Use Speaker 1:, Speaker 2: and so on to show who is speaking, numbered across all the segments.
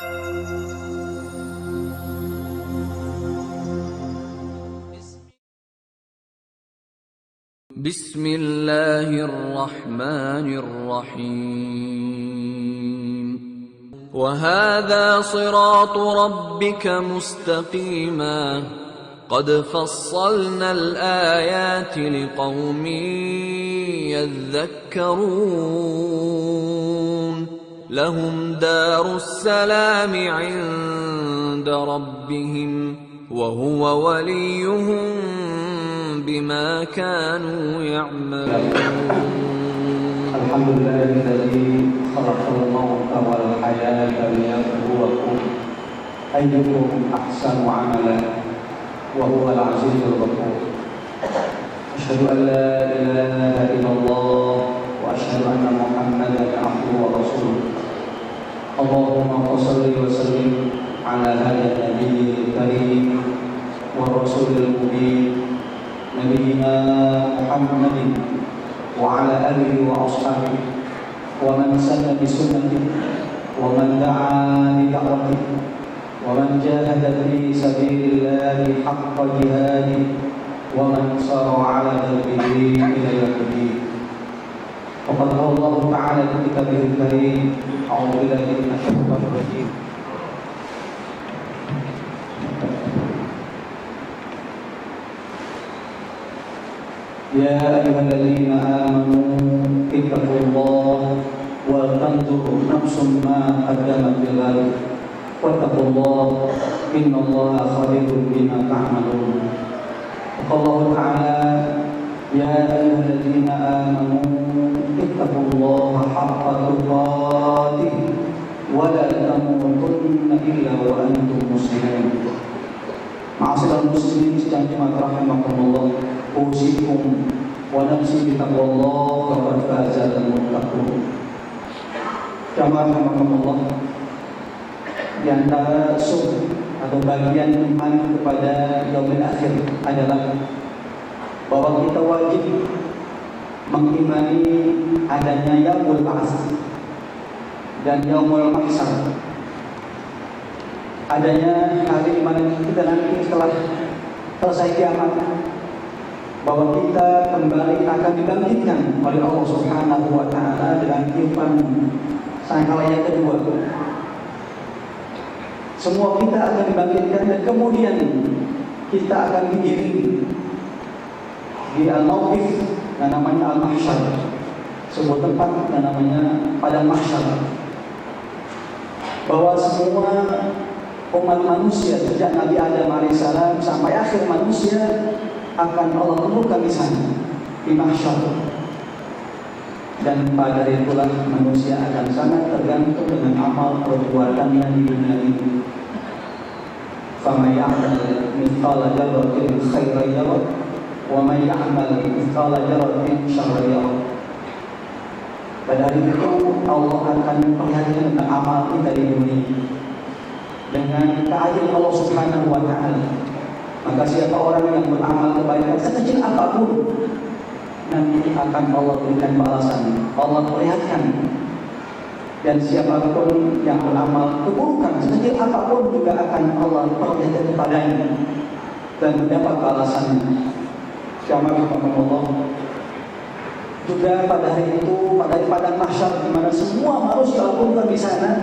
Speaker 1: Bismillahirrahmanirrahim. وهذا صراط ربك مستقيما قد فصلنا الآيات لقوم يذكرون لهم دار السلام عند ربهم وهو وليهم بما كانوا يعملون.
Speaker 2: الحمد لله الذي خلق الموت والحياة ليبلوكم أيكم أحسن عملا وهو العزيز الغفور. أشهد أن لا إله إلا الله وأشهد أن محمدا عبده ورسوله. اللهم صل وسلم على هذا النبي الكريم والرسول المبين نبينا محمد وعلى آله وأصحابه ومن سن بسنته ومن دعا بدعوته ومن جاهد في سبيل الله حق جهاده ومن سار على دربه إلى يوم الدين. وقد قال الله تعالى في كتابه الكريم: أعوذ بالله من الشيطان الرجيم. يا أيها الذين آمنوا اتقوا الله ولتنظر نفس ما قدمت لغد واتقوا الله إن الله خبير بما تعملون. وقال الله تعالى: يا أيها الذين آمنوا اتقوا الله حق تقاته ولا تموتن إلا وأنتم مسلمون. Ma'asyiral muslimin sedang rahimakumullah, usikum wa nafsi bitaqwallah wa qad faza al-muttaqun. Jamaah rahimakumullah, di antara atau bagian iman kepada yaumil akhir adalah bahwa kita wajib mengimani adanya yaumul ba'ats dan yaumul mahsyar, adanya hari di mana kita nanti setelah selesai kiamat, bahwa kita kembali akan dibangkitkan oleh Allah Subhanahu wa Ta'ala dengan tiupan sangkala yang kedua. Semua kita akan dibangkitkan dan kemudian kita akan digiring di al-mawqif yang namanya al-mahsyar, sebuah tempat yang namanya padang mahsyar, bahwa semua umat manusia sejak Nabi Adam alaihissalam sampai akhir manusia akan Allah kumpulkan di sana di mahsyar, dan pada itulah manusia akan sangat tergantung dengan amal perbuatannya di dunia ini. Faman ya'mal mithqala dzarratin khairan yarah wa man ya'mal mithqala dzarratin syarran yarah. Pada hari itu Allah akan perhatikan tentang amal kita di dunia dengan keadilan Allah Subhanahu wa Ta'ala. Maka siapa orang yang beramal kebaikan sekecil apapun, nanti akan Allah berikan balasan, Allah perlihatkan. Dan siapapun yang beramal keburukan sekecil apapun juga akan Allah perlihatkan kepadanya dan mendapat balasannya. Jamaah Allah, juga pada hari itu, pada padang mahsyar di mana semua manusia berkumpul di sana,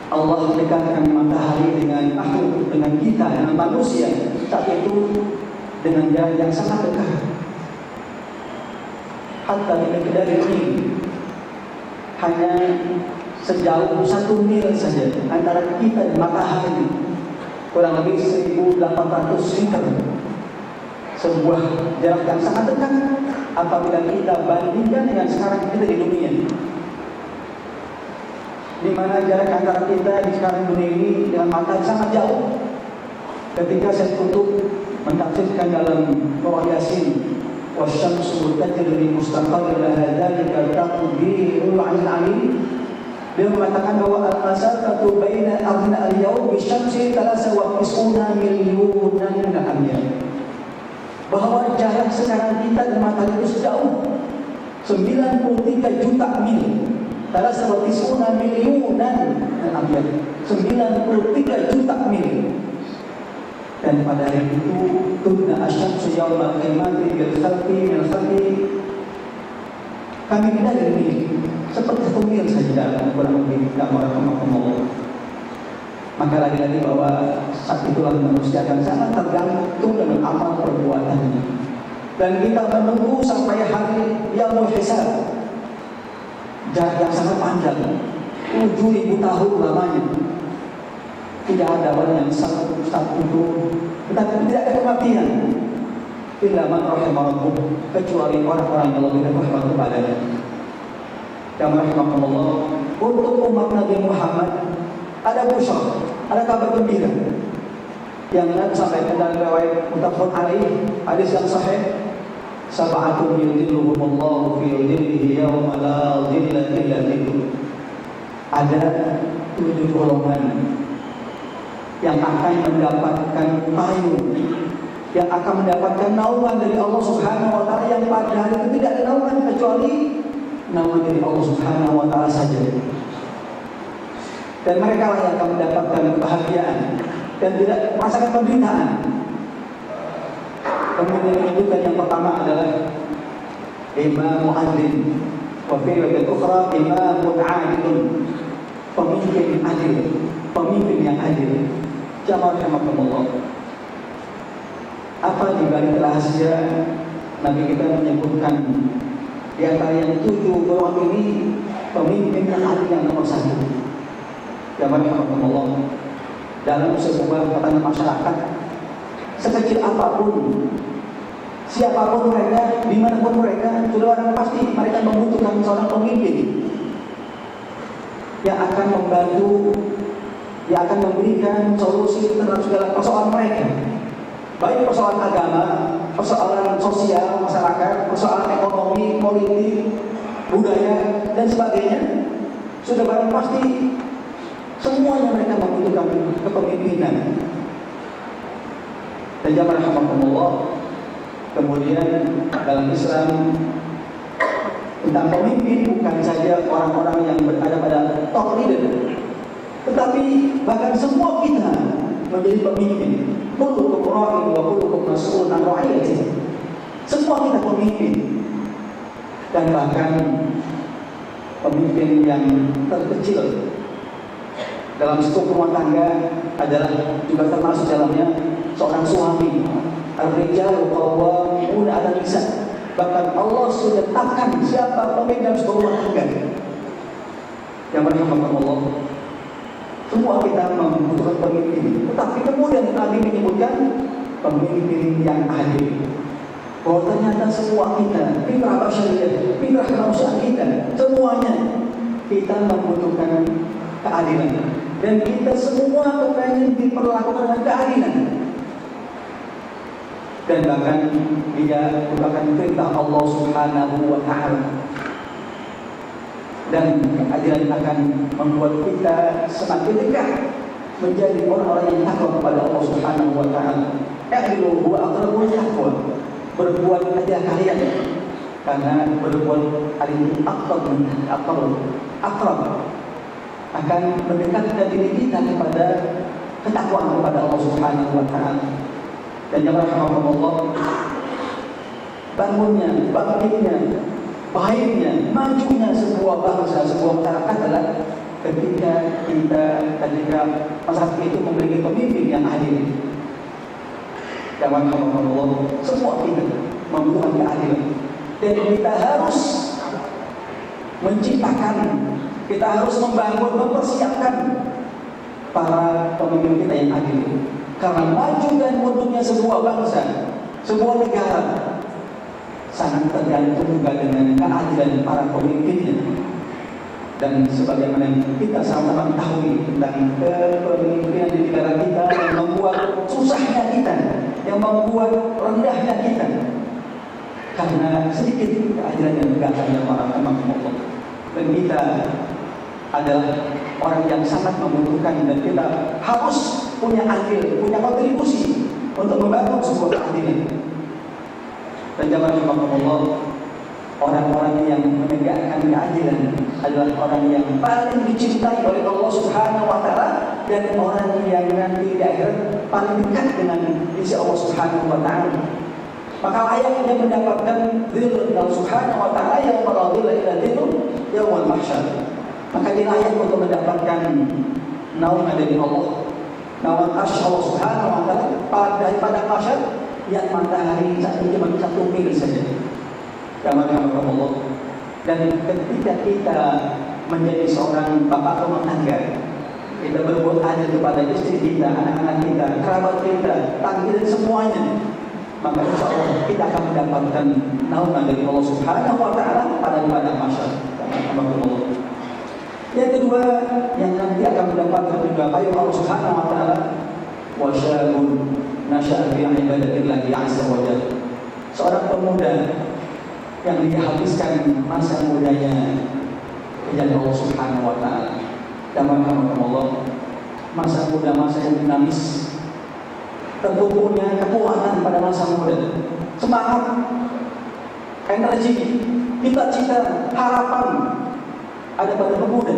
Speaker 2: Allah mendekatkan matahari dengan makhluk, dengan kita, dengan manusia saat itu dengan jarak yang sangat dekat. Hatta tidak dari ini hanya sejauh 1 mil saja antara kita dan matahari, kurang lebih 1.800 meter. Sebuah jarak yang sangat dekat apabila kita bandingkan dengan sekarang kita di dunia, di mana jarak antara kita di sekarang dunia ini dengan matahari sangat jauh. Ketika saya tutup mentafsirkan dalam surah Yasin, wasyamsu tajri li mustaqarrin laha dzalika taqdirul alim, dia mengatakan bahwa al-masafatu baina adna al-yawm bisyamsi 93 milyunan amyal, bahwa jarak sekarang kita dan matahari itu sejauh 93 juta mil. 3 miliunan abjad, 93 juta mil. Dan pada hari itu tudna asyamsu yawmal qiyamati bil khalqi min khalqi, kami tidak dari seperti 1 mil saja dalam kurang lebih gambaran Allah. Maka lagi-lagi bahwa saat itulah manusia akan sangat tergantung dengan amal perbuatannya. Dan kita menunggu sampai hari yaumul hisab, jarak yang sangat panjang, 7.000 tahun lamanya. Tidak ada orang yang satu itu, tetapi tidak ada kematian. Illa man rahimah rabbuh, kecuali orang-orang yang lebih rahmat kepadanya. Yang rahimakumullah, untuk umat Nabi Muhammad ada busyra, ada kabar gembira yang Nabi sampaikan dalam riwayat muttafaqun alaih, hadis yang sahih. Sab'atun yudhilluhumullahu fi dhillihi yawma la dhilla illa dhilluh. Ada 7 golongan yang akan mendapatkan payung, yang akan mendapatkan naungan dari Allah Subhanahu wa taala, yang pada hari itu tidak ada naungan kecuali naungan dari Allah Subhanahu wa taala saja. Dan mereka lah yang akan mendapatkan kebahagiaan dan tidak merasakan penderitaan. Kemudian menunjukkan yang pertama adalah imamu adil, wa fi riwayat ukhra imamun adilun, pemimpin adil, pemimpin yang adil. Jamaah rahimakumullah, apa di balik rahasia Nabi kita menyebutkan di antara yang 7 golongan ini pemimpin yang adil yang nomor 1. Jamaah rahimakumullah, dalam sebuah tatanan masyarakat, sekecil apapun, siapapun mereka, dimanapun mereka, sudah orang pasti mereka membutuhkan seorang pemimpin yang akan membantu, yang akan memberikan solusi terhadap segala persoalan mereka, baik persoalan agama, persoalan sosial masyarakat, persoalan ekonomi, politik, budaya, dan sebagainya. Sudah barang pasti semuanya mereka membutuhkan kepemimpinan. Dan jamaah rahimakumullah, kemudian dalam Islam tentang pemimpin bukan saja orang-orang yang berada pada top leader, tetapi bahkan semua kita menjadi pemimpin. Kullukum ra'in wa kullukum mas'ulun 'an ra'iyatihi. Semua kita pemimpin. Dan bahkan pemimpin yang terkecil dalam satu rumah tangga adalah juga termasuk dalamnya seorang suami. Ar-rijalu qawwamuna 'ala nisa. Bahkan Allah sudah tetapkan siapa pemimpin dalam sebuah rumah tangga. Yang rahimakumullah, semua kita membutuhkan pemimpin. Tetapi kemudian Nabi menyebutkan pemimpin yang adil. Bahwa ternyata semua kita, fitrah basyariyah, fitrah kemanusiaan kita, semuanya kita membutuhkan keadilan. Dan kita semua kepengen diperlakukan dengan keadilan. Dan bahkan dia merupakan perintah Allah Subhanahu wa ta'ala. Dan keadilan akan membuat kita semakin dekat menjadi orang-orang yang takwa kepada Allah Subhanahu wa ta'ala. I'dilu huwa aqrabu lit-taqwa. Berbuat aja kalian, karena berbuat adil aqrab akan mendekatkan diri kita kepada ketakwaan kepada Allah Subhanahu wa ta'ala. Dan yang rahmatullah, bangunnya, bangkitnya, baiknya, majunya sebuah bangsa, sebuah masyarakat adalah ketika masyarakat itu memiliki pemimpin yang adil. Yang rahmatullah, semua kita membutuhkan keadilan. Dan kita harus menciptakan, kita harus membangun, mempersiapkan para pemimpin kita yang adil. Karena maju dan mundurnya sebuah bangsa, sebuah negara sangat tergantung juga dengan keadilan para pemimpinnya. Dan sebagaimana kita sama-sama ketahui tentang kepemimpinan di negara kita yang membuat susahnya kita, yang membuat rendahnya kita, karena sedikit keadilan yang ditegakkan oleh para pemimpin. Dan kita adalah orang yang sangat membutuhkan, dan kita harus punya andil, punya kontribusi untuk membangun sebuah keadilan. Dan jamaah rahimakumullah, orang-orang yang menegakkan keadilan adalah orang yang paling dicintai oleh Allah Subhanahu wa taala dan orang yang nanti di akhirat paling dekat dengan sisi Allah Subhanahu wa taala. Maka layaknya mendapatkan dzil Allah Subhanahu wa taala yang melalui ila dzil yaumul mahsyar. Maka dia layak untuk mendapatkan naungan dari Allah. Naungan arsy Allah Subhanahu wa taala pada mahsyar yang matahari saat ini cuma 1 mil saja. Allah. Dan ketika kita menjadi seorang bapak rumah tangga, kita berbuat adil kepada istri kita, anak-anak kita, kerabat kita, tangga dan semuanya, maka insya Allah kita akan mendapatkan naungan dari Allah Subhanahu wa taala pada mahsyar. Yang kedua, yang nanti akan mendapatkan juga payung Allah Subhanahu wa taala, wa syabun nasya'a fi ibadatillahi azza wa jalla. Seorang pemuda yang dia habiskan masa mudanya di jalan Allah Subhanahu wa taala. Dan Allah, masa muda, masa yang dinamis, tentu punya kekuatan pada masa muda, semangat, energi, cita-cita, harapan ada pada pemuda.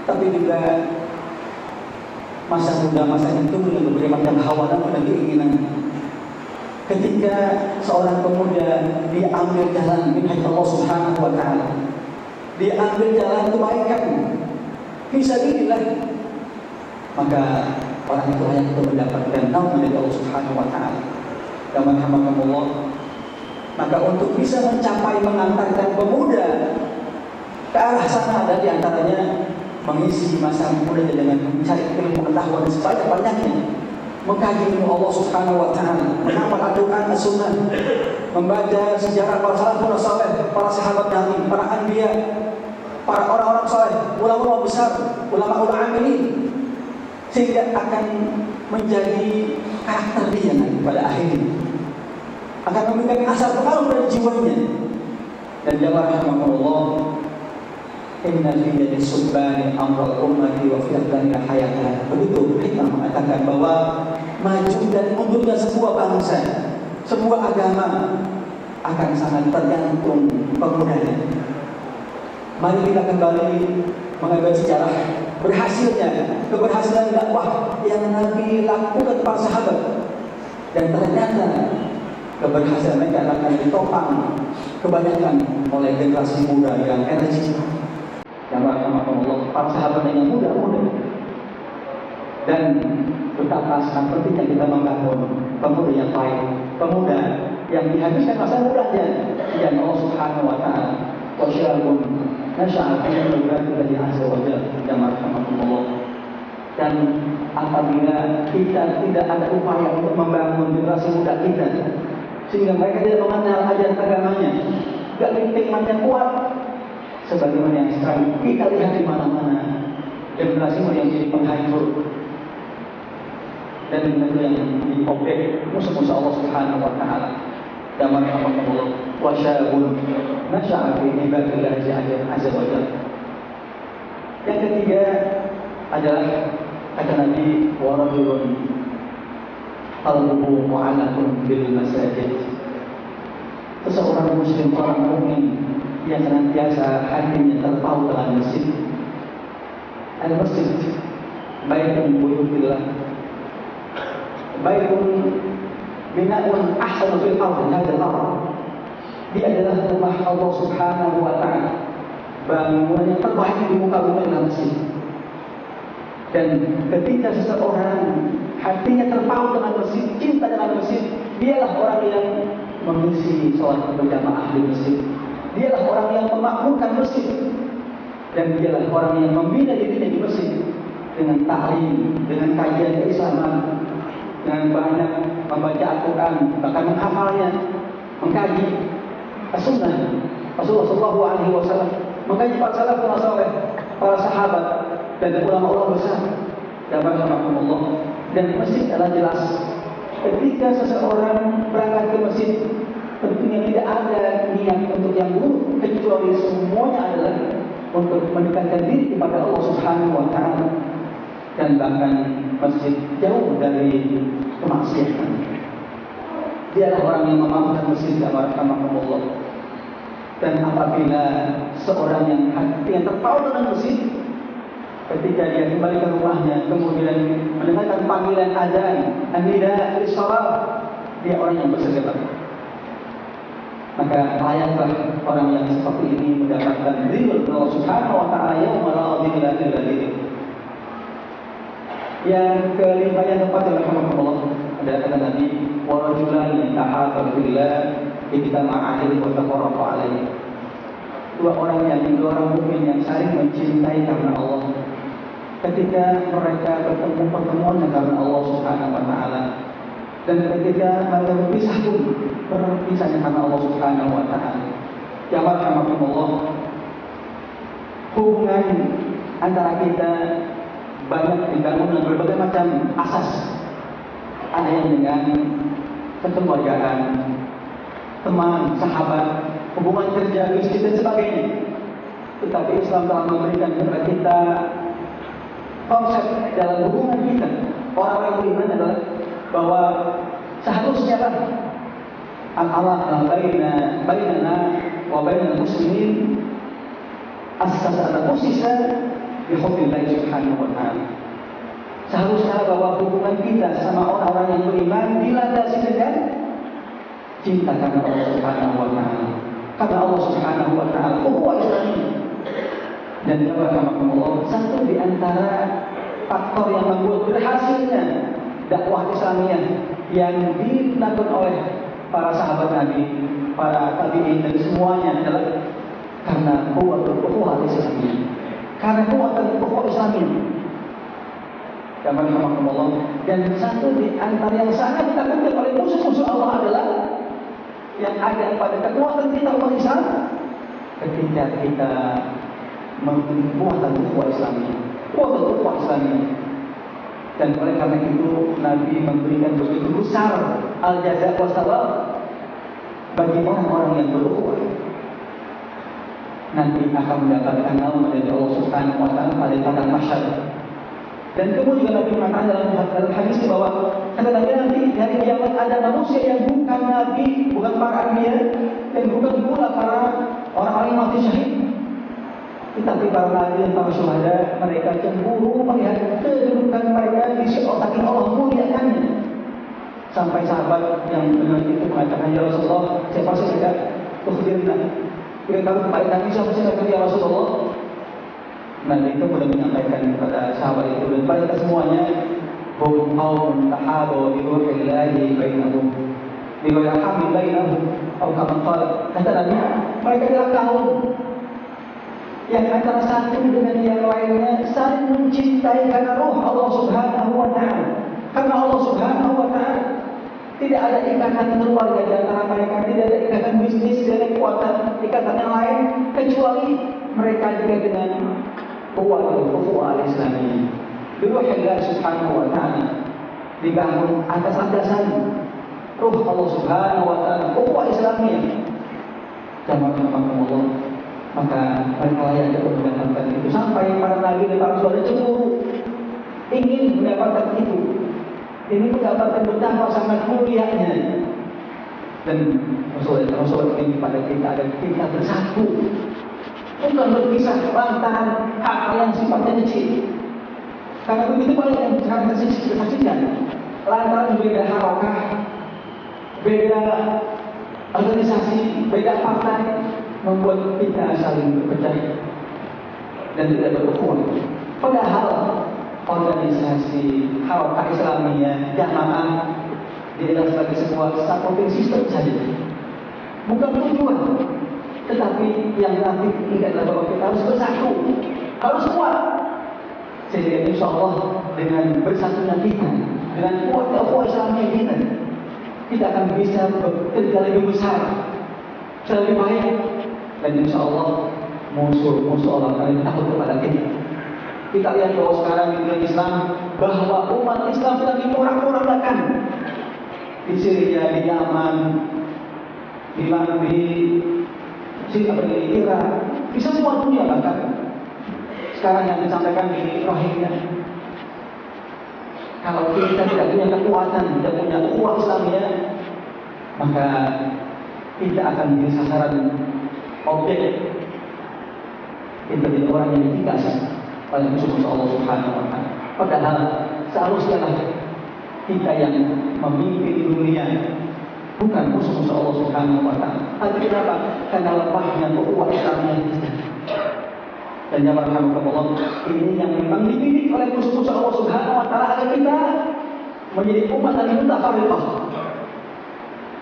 Speaker 2: Tapi juga masa muda, masa yang tumbuh dengan berbagai macam hawa nafsu dan keinginan. Ketika seorang pemuda diambil jalan minhaj Allah Subhanahu wa taala, diambil jalan kebaikan, fisabilillah, maka orang itu layak untuk mendapatkan naungan dari Allah Subhanahu wa taala. Dan Allah, maka untuk bisa mencapai mengantarkan pemuda ke arah sana ada di antaranya mengisi masa muda dengan mencari ilmu pengetahuan sebanyak-banyaknya, mengkaji ilmu Allah Subhanahu wa taala, mengamal Al-Qur'an As-Sunnah, membaca sejarah para salafun saleh, para sahabat Nabi, para anbiya, para orang-orang saleh, ulama besar, ulama amilin, sehingga akan menjadi karakter dia pada akhirnya, akan memberikan asar pengaruh pada jiwanya. Dan jamaah Allah, inna fi yadi subhani amra ummati wa fi aqdani hayatah. Begitu hikmah mengatakan bahwa maju dan mundurnya sebuah bangsa, sebuah agama akan sangat tergantung pemudanya. Mari kita kembali mengambil sejarah keberhasilan dakwah yang Nabi lakukan para sahabat, dan ternyata keberhasilan mereka akan ditopang kebanyakan oleh generasi muda yang energi. Yang Allah, para sahabat yang muda, dan betapa sangat pentingnya kita membangun pemuda yang baik, pemuda yang dihabiskan masa mudanya yang Allah Subhanahu wa taala. Wa syabun nasya'a fi ibadatillahi azza wa jalla. Allah. Dan apabila kita tidak ada upaya untuk membangun generasi muda kita, sehingga mereka tidak mengenal ajaran agamanya, gak imannya kuat, sebagaimana yang sekarang kita lihat di mana-mana, generasi yang jadi penghancur dan itu yang diobek musuh-musuh Allah Subhanahu wa taala. Dan Allah wa syabun nasya'a fi ibadillahi azza wa jalla. Yang ketiga adalah kata Nabi, wa rajulun qalbuhu mu'allaqun bil masajid. Seseorang muslim, orang mukmin yang senantiasa hatinya terpaut dengan masjid. Al-masjid baitun buyutillah, baitun bina'un ahsanu fil ardi hadzal ardh. Dia adalah rumah Allah Subhanahu wa taala, bangunan yang terbaik di muka bumi adalah masjid. Dan ketika seseorang hatinya terpaut dengan masjid, cinta dengan masjid, dialah orang yang mengisi sholat berjamaah di masjid. Dialah orang yang memakmurkan masjid, dan dialah orang yang membina dirinya di masjid dengan ta'lim, dengan kajian keislaman, dengan banyak membaca Al-Quran, bahkan menghafalnya, mengkaji As-Sunnah Rasulullah SAW, mengkaji para salafun saleh, para sahabat dan ulama-ulama besar. Dan Allah, dan masjid adalah jelas. Ketika seseorang berangkat ke masjid, tentunya tidak ada niat untuk yang buruk, kecuali semuanya adalah untuk mendekatkan diri kepada Allah Subhanahu wa taala, dan bahkan masjid jauh dari kemaksiatan. Dialah orang yang memampukan masjid dan Allah. Dan apabila seorang yang hatinya terpaut dengan musik, ketika dia kembali ke rumahnya, kemudian mendengarkan panggilan azan, an-nida lis-shalah, dia orang yang bersegera. Maka layaklah orang yang seperti ini mendapatkan ridho Allah Subhanahu wa taala yauma la dhilla illa dzilluh. Yang kelima yang keempat adalah Allah adalah kata Nabi, wa rajulani tahabba billah ijtama'a alaihi wa tafaraqa alaihi. Dua orang mukmin yang saling mencintai karena Allah. Ketika mereka bertemu pertemuan karena Allah Subhanahu wa taala, dan ketika mereka berpisah pun berpisahnya karena Allah Subhanahu wa taala. Ya Allah, hubungan antara kita banyak dibangun dengan berbagai macam asas. Ada yang dengan kekeluargaan, teman, sahabat, hubungan kerja, bisnis dan sebagainya. Tetapi Islam telah memberikan kepada kita konsep dalam hubungan kita. Orang-orang beriman adalah bahwa seharusnya lah al-Allah bainana wa bainal muslimin asasa al-qusisa bi hubbillah subhanahu wa ta'ala. Seharusnya bahwa hubungan kita sama orang-orang yang beriman dilandasi dengan cinta karena Allah Subhanahu wa taala. Karena Allah Subhanahu wa taala ukhuwah Islamiyah. Dan Allah, satu di antara faktor yang membuat berhasilnya dakwah Islamiyah yang dilakukan oleh para sahabat Nabi, para tabi'in dan semuanya adalah karena ukhuwah Islamiyah. Karena ukhuwah Islamiyah. Dan satu di antara yang sangat ditakutkan oleh musuh-musuh Allah adalah yang ada pada kekuatan kita umat Islam ketika kita menguatkan ukhuwah Islamiyah. Dan oleh karena itu Nabi memberikan begitu besar al-jaza wa sawab bagi orang-orang yang berukhuwah. Nanti akan mendapatkan naungan dari Allah Subhanahu wa taala pada padang mahsyar. Dan kemudian Nabi mengatakan dalam hadis bahwa kata Nabi nanti dari kiamat ada manusia yang bukan Nabi, bukan para anbiya, dan bukan pula para orang-orang yang mati syahid. Tetapi para nabi dan para syuhada, mereka cemburu melihat kedudukan mereka di sisi Allah, Allah muliakannya. Sampai sahabat yang benar itu mengatakan, ya Rasulullah, siapa saja tukhbirna. Kita tahu kepada Nabi siapa saja ya Rasulullah. Nabi itu sudah menyampaikan kepada sahabat itu dan pada kita semuanya, hum qaumun tahabu bi ruhillahi bainahum bi rahmin bainahum atau kama qala. Kata Nabi, mereka adalah kaum yang antara satu dengan yang lainnya saling mencintai karena roh Allah Subhanahu wa taala. Karena Allah Subhanahu wa taala tidak ada ikatan keluarga di antara mereka, tidak ada ikatan bisnis, tidak ada ikatan yang lain kecuali mereka juga dengan ukhuwah Islamiyah. Biruhillah Subhanahu wa taala dibangun atas landasan ruh Allah Subhanahu wa taala, ukhuwah Islamiyah. Allah, maka mereka layak untuk mendapatkan itu. Sampai para nabi dan para rasul cemburu ingin mendapatkan itu. Ini mendapatkan betapa sangat mulianya. Dan Rasul ini pada kita agar kita bersatu, bukan berpisah lantaran hal yang sifatnya kecil. Karena begitu banyak yang sekarang kita saksikan, lantaran beda harakah, beda organisasi, beda partai, membuat kita saling berpecah dan tidak berukhuwah. Padahal organisasi harakah Islamiyah, jamaah dilihat sebagai sebuah supporting system saja, bukan tujuan. Tetapi yang Nabi ingatlah bahwa kita harus bersatu, harus kuat. Sehingga insya Allah dengan bersatunya kita, dengan kuatnya ukhuwah Islamiyah kita akan bisa bekerja lebih besar, lebih baik. Dan insya Allah musuh Allah akan takut kepada kita. Kita lihat bahwa sekarang di dunia Islam, bahwa umat Islam sedang diporak-porandakan di Syria, di Yaman, di Irak, di semua dunia bahkan. Sekarang yang disampaikan di Rohingya, kalau kita tidak punya kekuatan, tidak punya ukhuwah Islamiyah, maka kita akan menjadi sasaran objek itu menjadi orang yang ditinggalkan oleh musuh Allah Subhanahu wa taala. Padahal seharusnya kita yang memimpin dunia, bukan musuh-musuh Allah Subhanahu wa taala. Tapi kenapa? Karena lemahnya ukhuwah Islamiyah kita. Dan ya Allah, ini yang memang dididik oleh musuh-musuh Allah Subhanahu wa taala agar kita menjadi umat yang mutafarriqah.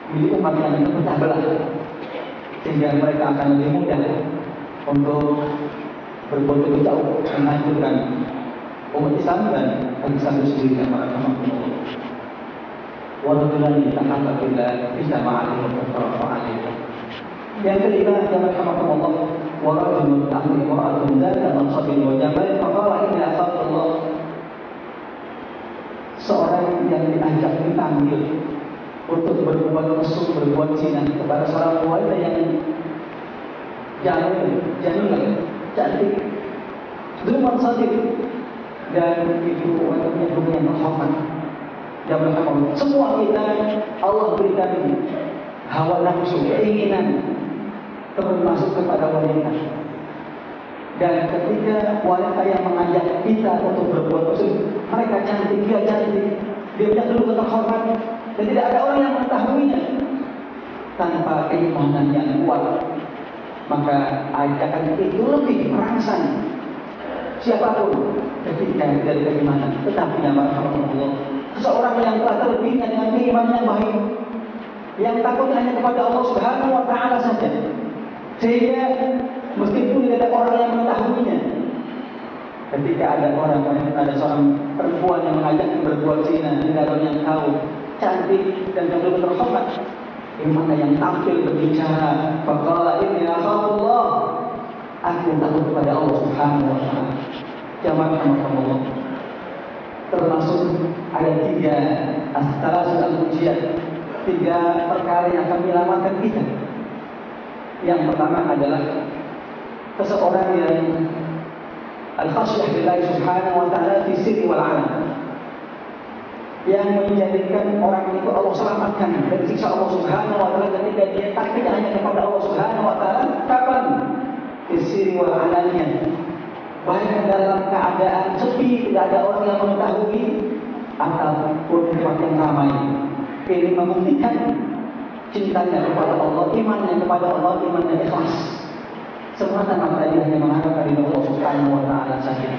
Speaker 2: Menjadi umat yang terpecah belah. Sehingga mereka akan lebih mudah untuk berbuat lebih jauh menghancurkan umat Islam dan Islam itu sendiri dan para ulama. Walaupun kita kata bila bisa ma'alih wa ta'ala. Yang kelima, yang rahmatullah, wa rajulun ahli imra'atun dzata mansabin wa jamal faqala inni akhafullah. Seorang yang diajak dipanggil untuk berbuat mesum, berbuat zina kepada seorang wanita yang jamilah, cantik, dzul mansabin, dan itu wanitanya yang terhormat. Yang berkata, semua kita Allah berikan hawa nafsu, keinginan termasuk kepada wanita. Dan ketika wanita yang mengajak kita untuk berbuat mesum, mereka cantik, dia cantik, dia punya dulu terhormat, dan tidak ada orang yang mengetahuinya tanpa keimanan yang kuat, maka ajakan itu lebih merangsang siapapun ketika dari keimanan. Tetapi yang Allah, seseorang yang telah terbinya dengan keimanan yang baik, yang takut hanya kepada Allah Subhanahu wa taala saja, sehingga meskipun tidak ada orang yang mengetahuinya, ketika ada seorang perempuan yang mengajak berbuat zina, tidak ada orang yang tahu, cantik dan juga terhormat, mana yang tampil berbicara, faqala inni akhafullah, aku takut kepada Allah Subhanahu wa taala. Jamaah Allah, termasuk ada 3 as-salasul tiga perkara yang akan menyelamatkan kita. Yang pertama adalah seseorang yang al-khasyah billahi subhanahu wa ta'ala fi sirri wal 'alan, yang menjadikan orang itu Allah selamatkan dari siksa Allah Subhanahu wa taala ketika dia takut hanya kepada Allah Subhanahu wa taala. Kapan? Fi sirri wal 'alaniyah, baik dalam keadaan sepi, tidak ada orang yang mengetahui, ataupun tempat yang ramai. Ini membuktikan cintanya kepada Allah, imannya kepada Allah, imannya ikhlas. Semata-mata dia hanya mengharapkan ridha Allah Subhanahu wa taala saja.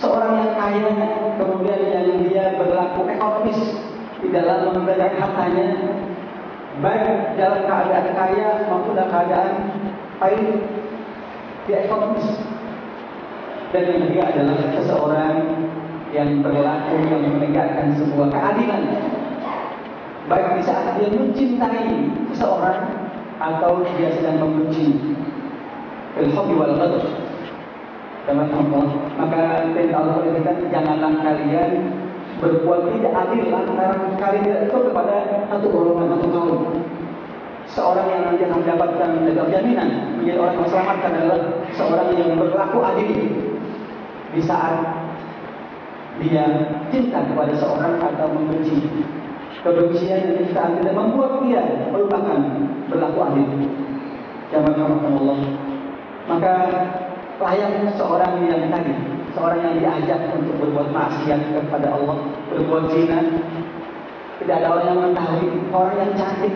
Speaker 2: Seorang yang kaya kemudian yang dia berlaku ekonomis di dalam memberikan hartanya, baik dalam keadaan kaya maupun dalam keadaan pahit, dia ekonomis. Dan yang ketiga adalah seseorang yang berlaku yang menegakkan sebuah keadilan, baik di saat dia mencintai seseorang atau dia sedang membenci. Al-hubbi wal ghadab. Maka perintah Allah berkata, janganlah kalian berbuat tidak adil antara kalian itu kepada satu golongan, satu kaum. Seorang yang nanti akan mendapatkan jaminan menjadi orang yang selamatkan adalah seorang yang berlaku adil di saat dia cinta kepada seorang atau membenci. Kebencian yang kita ambil dan membuat dia merupakan berlaku adil. Jamaah Allah. Maka layak seorang yang tadi, seorang yang diajak untuk berbuat maksiat kepada Allah, berbuat zina, tidak ada orang yang mengetahui, orang yang cantik,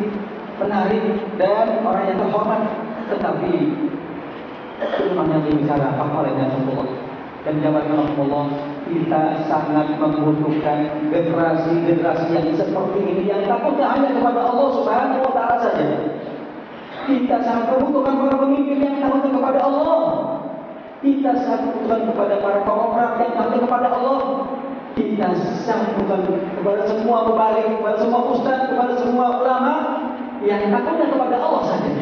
Speaker 2: menarik, dan orang yang terhormat, tetapi firman yang berbicara apa olehnya Allah. Dan jamaah Allah, kita sangat membutuhkan generasi-generasi yang seperti ini, yang takutnya hanya kepada Allah Subhanahu wa taala saja. Kita sangat membutuhkan para pemimpin yang takut kepada Allah. Kita sangat membutuhkan kepada para pengobrak yang takut kepada Allah. Kita sangat membutuhkan kepada semua pembalik, kepada semua ustaz, kepada semua ulama yang takutnya kepada Allah saja.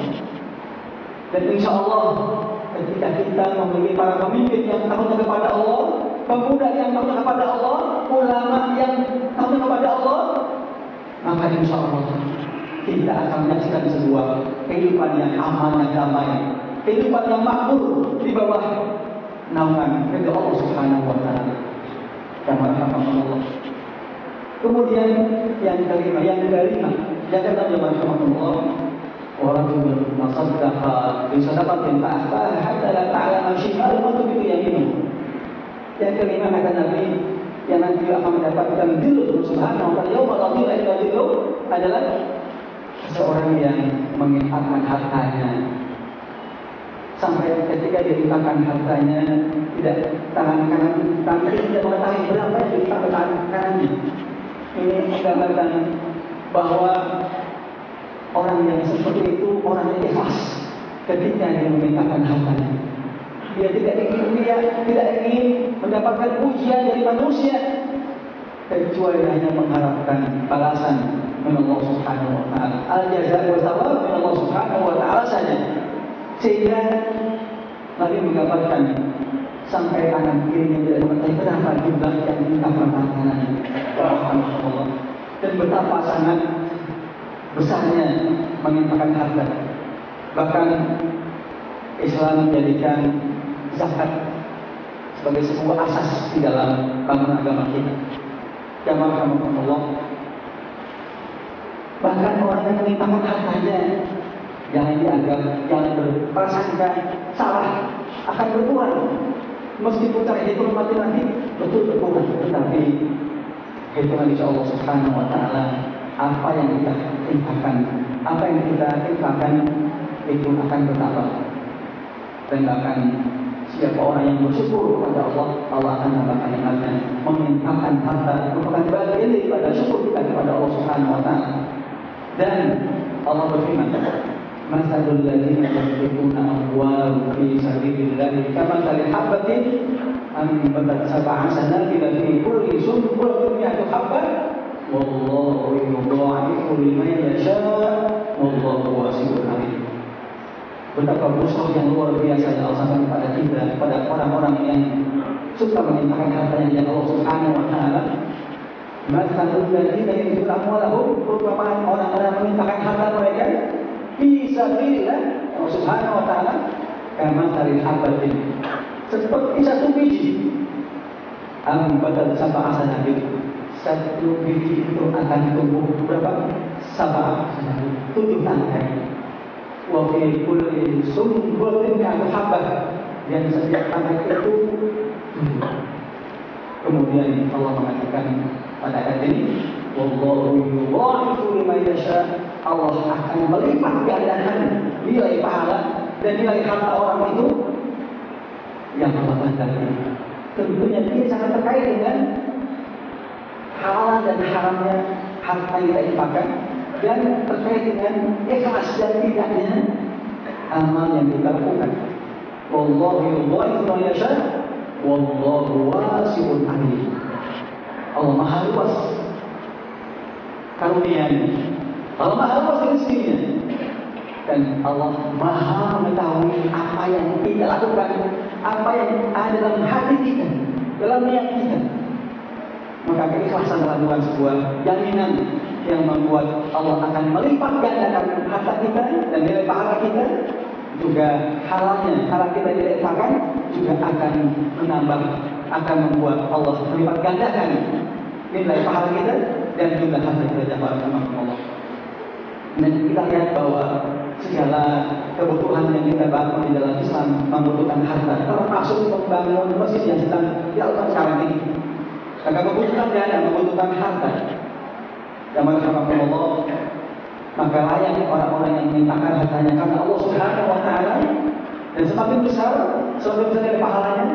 Speaker 2: Dan insya Allah ketika kita memiliki para pemimpin yang takutnya kepada Allah, pemuda yang takutnya kepada Allah, ulama yang takutnya kepada Allah, maka insya Allah kita akan menyaksikan sebuah kehidupan yang aman dan damai, kehidupan yang makmur di bawah naungan ridha Allah Subhanahu wa taala. Allah. Kemudian yang kelima, yang keenam, Allah, ورجل تصدق بصدقة فأخفاها حتى لا تعلم شماله ما تنفق يمينه. Yang kelima kata Nabi, yang nanti akan mendapatkan dhil subhanahu wa ta'ala yauma la dhilla illa dhilluh adalah seorang yang menginfakkan hartanya sampai ketika dia infakkan hartanya tidak tangan kanan tapi tidak mengetahui berapa yang diinfakkan tangan kanannya. Ini menggambarkan bahwa orang yang seperti itu orang yang ikhlas ketika dia menginfakkan hartanya. Dia tidak ingin mendapatkan pujian dari manusia kecuali hanya mengharapkan balasan dari Allah Subhanahu wa taala. Al-jazaa wa thawab min Allah Subhanahu wa taala saja. Sehingga Nabi menggambarkan sampai kanan kirinya tidak mengetahui berapa jumlah yang diinfakkan hartanya. Subhanallah. Dan betapa sangat besarnya menginfakkan harta. Bahkan Islam menjadikan zakat sebagai sebuah asas di dalam bangunan agama kita. Jamaah Allah. Bahkan orang yang menginfakkan hartanya jangan dianggap, jangan berprasangka salah akan berkurang. Meskipun cara hitungan matematik betul berkurang, tetapi hitungan insya Allah Subhanahu wa taala apa yang kita infakkan, apa yang kita infakkan itu akan bertambah. Dan bahkan siapa orang yang bersyukur kepada Allah, Allah akan menambahkan nikmatnya. Menginfakkan harta merupakan bagian daripada syukur kita kepada Allah Subhanahu wa taala. Dan Allah berfirman, "Masalul ladzina yunfiquna amwalahum fi sabilillah kamathali habatin anbatat sab'a sanabila fi kulli sunbulatin mi'atu habbah wallahu yudha'ifu liman yasha' wallahu wasi'un 'alim." Betapa busuk yang luar biasa yang Allah sampaikan kepada kita, kepada orang-orang yang suka menginfakkan hartanya di Allah Subhanahu wa taala. Masalul ladzina yunfiquna amwalahum, perumpamaan orang-orang menginfakkan harta mereka fi sabilillah Allah Subhanahu wa taala kamathali habatin, seperti satu biji ambatat sab'a sanabil. Satu biji itu akan tumbuh berapa? Sab'a sanabil, 7 tangkai. Wa fi kulli sunbulatin mi'atu habbah, dan setiap tangkai itu kemudian Allah mengatakan pada ayat ini, wallahu yudha'ifu liman yasha', Allah akan melipat gandakan nilai pahala dan nilai harta orang itu yang Allah kehendaki. Tentunya ini sangat terkait dengan halal dan haramnya harta yang kita infakkan, dan terkait dengan ikhlas dan tidaknya amal yang kita lakukan. Wallahu yudha'ifu liman yasha' wallahu wasi'un 'alim. Allah Maha luas karunia-Nya, Allah Maha luas rezekinya, dan Allah Maha mengetahui apa yang kita lakukan, apa yang ada dalam hati kita, dalam niat kita. Maka keikhlasan melakukan sebuah jaminan yang membuat Allah akan melipat gandakan harta kita dan nilai pahala kita. Juga halalnya, halal kita diletakkan juga akan menambah, akan membuat Allah melipat gandakan nilai pahala kita dan juga harta kita jamaah Allah. Dan kita lihat bahwa segala kebutuhan yang kita bangun di dalam Islam membutuhkan harta, termasuk membangun masjid yang sedang dilakukan sekarang ini. Maka membutuhkan dana, membutuhkan harta. Jamaah Allah, maka layak orang-orang yang memintakan hartanya karena Allah Subhanahu wa taala, dan semakin besar dari pahalanya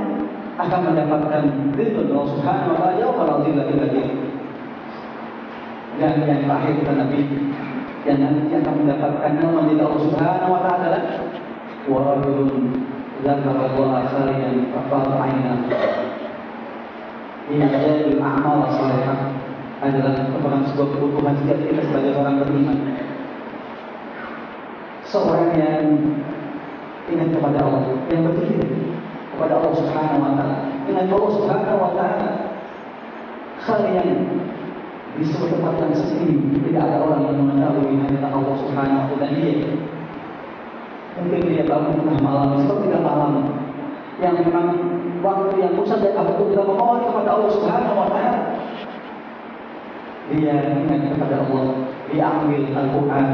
Speaker 2: akan mendapatkan ridho Allah Subhanahu wa taala yauma la dhilla illa dhilluh. Dan yang terakhir kata Nabi, yang nanti akan mendapatkan nama dari Allah Subhanahu wa taala adalah wa rajulun dzakarallaha khaliyan faqala ayna. Ini adalah amal salihah, adalah merupakan sebuah kebutuhan setiap kita sebagai orang beriman. Seorang yang ingat kepada Allah, yang berpikir kepada Allah Subhanahu wa taala, ingat Allah Subhanahu wa taala, khalian di sebuah tempat yang sepi, tidak ada orang yang mengetahui, hanya Allah Subhanahu wa taala, dan dia mungkin dia bangun tengah malam, seperti tengah malam yang memang waktu yang pusat dan waktu kita memohon kepada Allah Subhanahu wa taala. Dia ingat kepada Allah, dia ambil Al-Quran,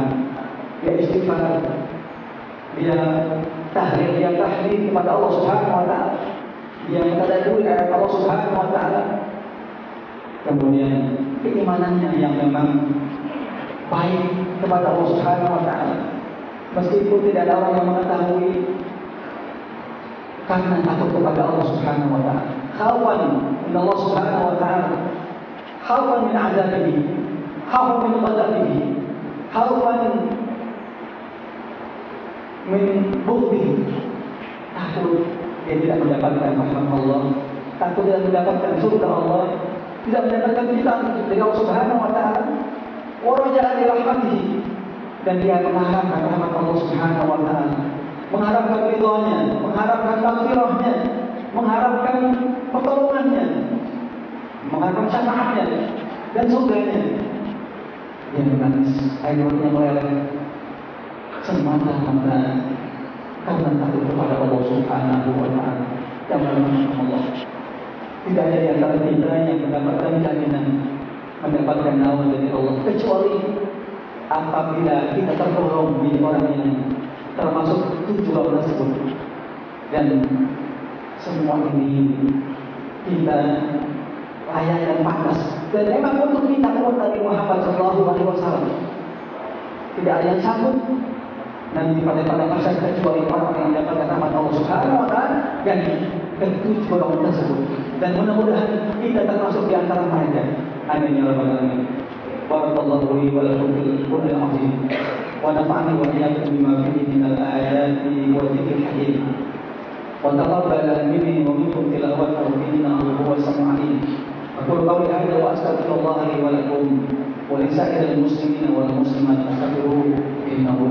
Speaker 2: dia istighfar, dia tahlil, dia tahmid kepada Allah Subhanahu wa taala, dia mentadabburi ayat Allah Subhanahu wa taala. Kemudian keimanannya yang memang baik kepada Allah Subhanahu wa taala, meskipun tidak ada orang yang mengetahui, karena takut kepada Allah Subhanahu wa taala. Khaufan min Allah Subhanahu wa taala, khaufan min azabihi, khaufan min ghadabihi, khaufan min bughdihi. Takut dia tidak mendapatkan rahmat Allah, takut tidak mendapatkan surga Allah, tidak mendapatkan kita dari Allah Subhanahu wa taala. Wa raja'a li rahmatihi, dan dia mengharapkan rahmat Allah Subhanahu wa taala, mengharapkan ridhonya, mengharapkan maghfirahnya, mengharapkan pertolongannya, mengharapkan syafaatnya dan surganya. Dia menangis, air matanya meleleh semata-mata karena takut kepada Allah Subhanahu wa taala. Yang Allah, tidak ada di antara kita yang mendapatkan jaminan mendapatkan naungan dari Allah kecuali apabila kita tergolong di orang yang termasuk 7 tersebut. Dan semua ini kita layak dan pantas, dan memang untuk kita umat Nabi Muhammad SAW. Tidak ada yang sanggup nanti pada masa kecuali orang yang mendapatkan rahmat Allah Subhanahu wa taala dan ke-7 tersebut. Dan mudah-mudahan kita termasuk di antara mereka. Amin ya rabbal alamin. Barakallahu li wa lakum fil Qur'anil azim. Wa nafa'ani wa iyyakum bima fihi minal ayati wa dzikril hakim. Wa taqabbal minni wa minkum tilawatahu innahu huwas samiul alim. Aqulu qawli hadza wa astaghfirullah li wa lakum wa li sa'iril muslimina wal muslimat fastaghfiruhu innahu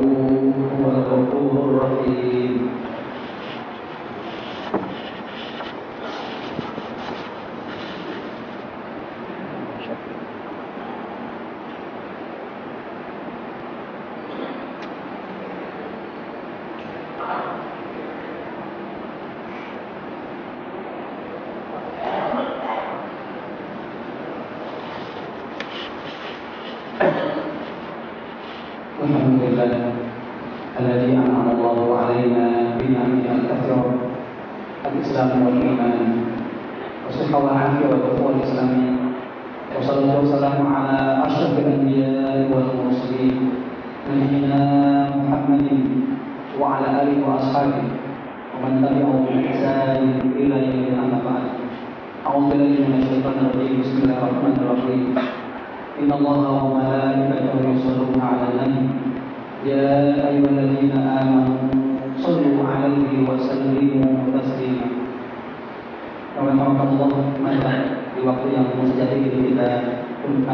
Speaker 2: huwal ghafurur rahim. Alhamdulillah alladzi an'ama Allahu 'alaina bi ni'amihi al-katsirah al-Islam wal iman wa sihha wal 'afiyah wal ukhuwah al-islamiyyah wa sallallahu wasallamu ala asyrafil anbiya'i wal mursalin nabiyyina Muhammadin wa ala alihi wa ashabihi wa man tabi'ahum bi ihsan ila yaumil amma ba'd. A'udzu billahi minasyaitonir rajim. Bismillahirrahmanirrahim. Inna Allaha wa malaikatahu yusholluna 'alan nabi ya ayyuhalladzina amanu shallu 'alaihi wa sallimu taslima. Alhamdulillah, maka di waktu yang mustajab ini kita untuk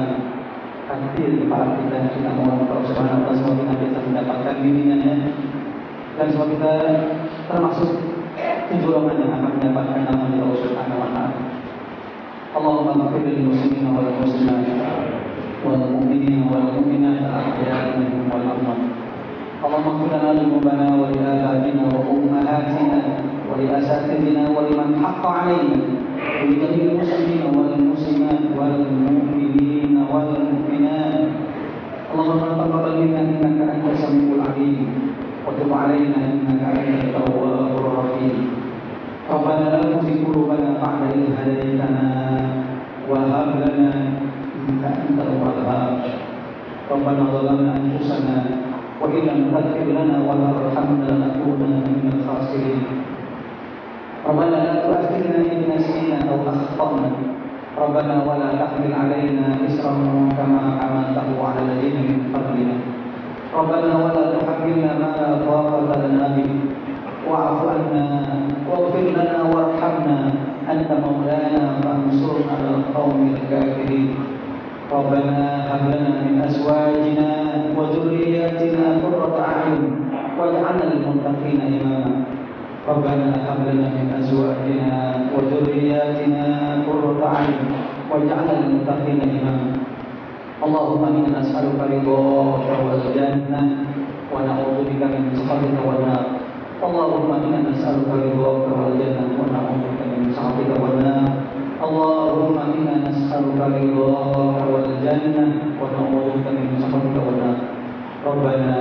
Speaker 2: hadir di para kita mohon Allah Subhanahu wa taala semoga kita bisa mendapatkan bimbingannya dan semoga kita termasuk 7 golongan yang akan mendapatkan nama dari Allah Subhanahu wa taala. Allahumma ighfir lil muslimina wal muslimat wal mu'minina wal mu'minat al-ahya'i minhum wal amwat. Allahumma ighfir lana dhunubana wa li abaina wa ummahatina wa li asatidina wa liman haqqa 'alaina wa li jami'il muslimina wal muslimat wal mu'minina wal mu'minat. Allahumma taqabbal minna innaka antas samiul 'alim wa tub 'alaina innaka antat tawwabur rahim. Rabbana la tuzigh qulubana ba'da idh hadaytana wa hab lana innaka antal wahhab. Rabbana zalamna anfusana wa in lam taghfir lana wa tarhamna lanakunanna minal khasirin. Rabbana la tu'akhidhna in nasina aw akhtana. Rabbana wa la tahmil 'alaina isran kama hamaltahu 'ala alladziina min qablina. Rabbana wa la tuhammilna ma la taqata lana bihi wa'fu 'anna waghfir lana warhamna anta maulana fansurna 'alal qaumil kafirin. Rabbana hab lana min azwajina wa dhurriyyatina qurrata a'yun waj'alna lil muttaqina imama. Rabbana hab lana min azwajina wa dhurriyyatina qurrata a'yun waj'alna lil muttaqina imama. Allahumma inna nas'aluka ridhaka wal jannah wa na'udzubika min sakhatika wan nar. Allahumma inna nas'aluka ridhaka wal jannah wa na'udzubika min sakhatika wan nar. Allahumma inna nas'aluka ridhaka wal jannah wa na'udzubika min sakhatika wan nar. Rabbana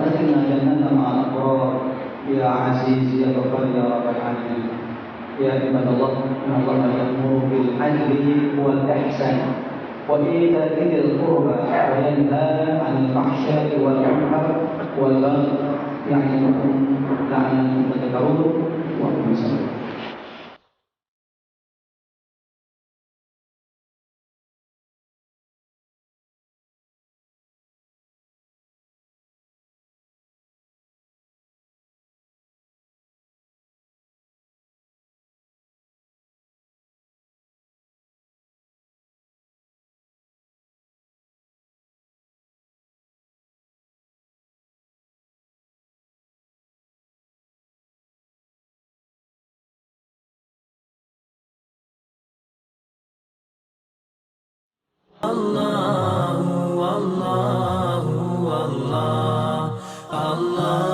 Speaker 2: adkhilna jannata ma'al abrar ya aziz ya ghaffar ya rabbal alamin. Ya ibadallah, innallaha ya'muru bil 'adli wal ihsan wa ita'i dzil qurba wa yanha 'anil fahsya'i wal munkar wal baghi ya'idukum la'allakum tadhakkarun wa aqim shalah.
Speaker 1: الله والله والله الله